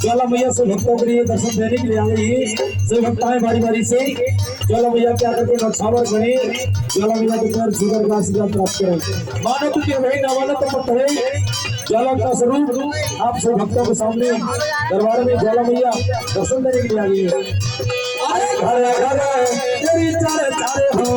ज्वाला मैया से भक्तों के लिए दर्शन देने के लिए आ गई है। सब भक्त आए बारी बारी से ज्वाला मैया के आकर के नौछावर बने, ज्वाला मैया के पैर छूकर का आशीर्वाद प्राप्त करें। मानो तो क्या भाई ना मानो तो मत है। ज्वाला का स्वरूप आप सब भक्तों के सामने दरबार में ज्वाला मैया दर्शन देने के लिए आ गई है। अरे घर घर तेरी चारे चारे हो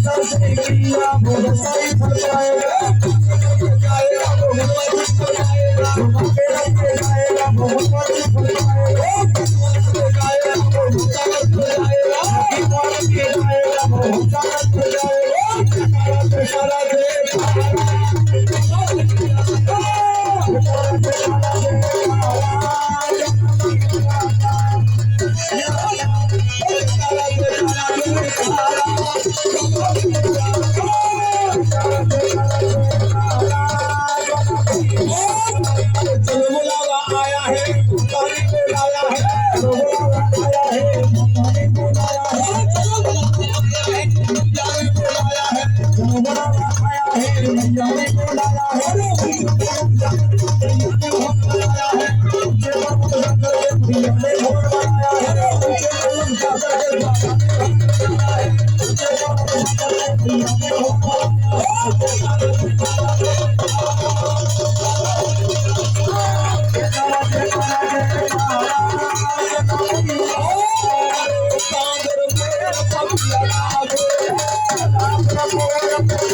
सबसे किया बहुत सारी फरमाएगा जाएगा बहुत फरमाएगा जाएगा बहुत फरमाएगा जाएगा बहुत जाएगा बहुत चलो बुलावा आया है पानी को लाया है चलो बुलावा आया है पानी को लाया है चलो बुलावा आया है जाने को लाया है चलो बुलावा आया है जाने को लाया है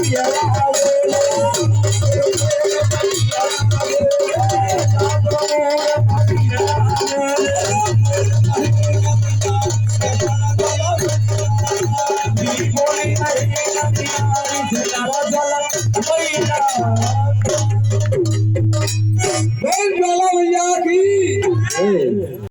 Yeah.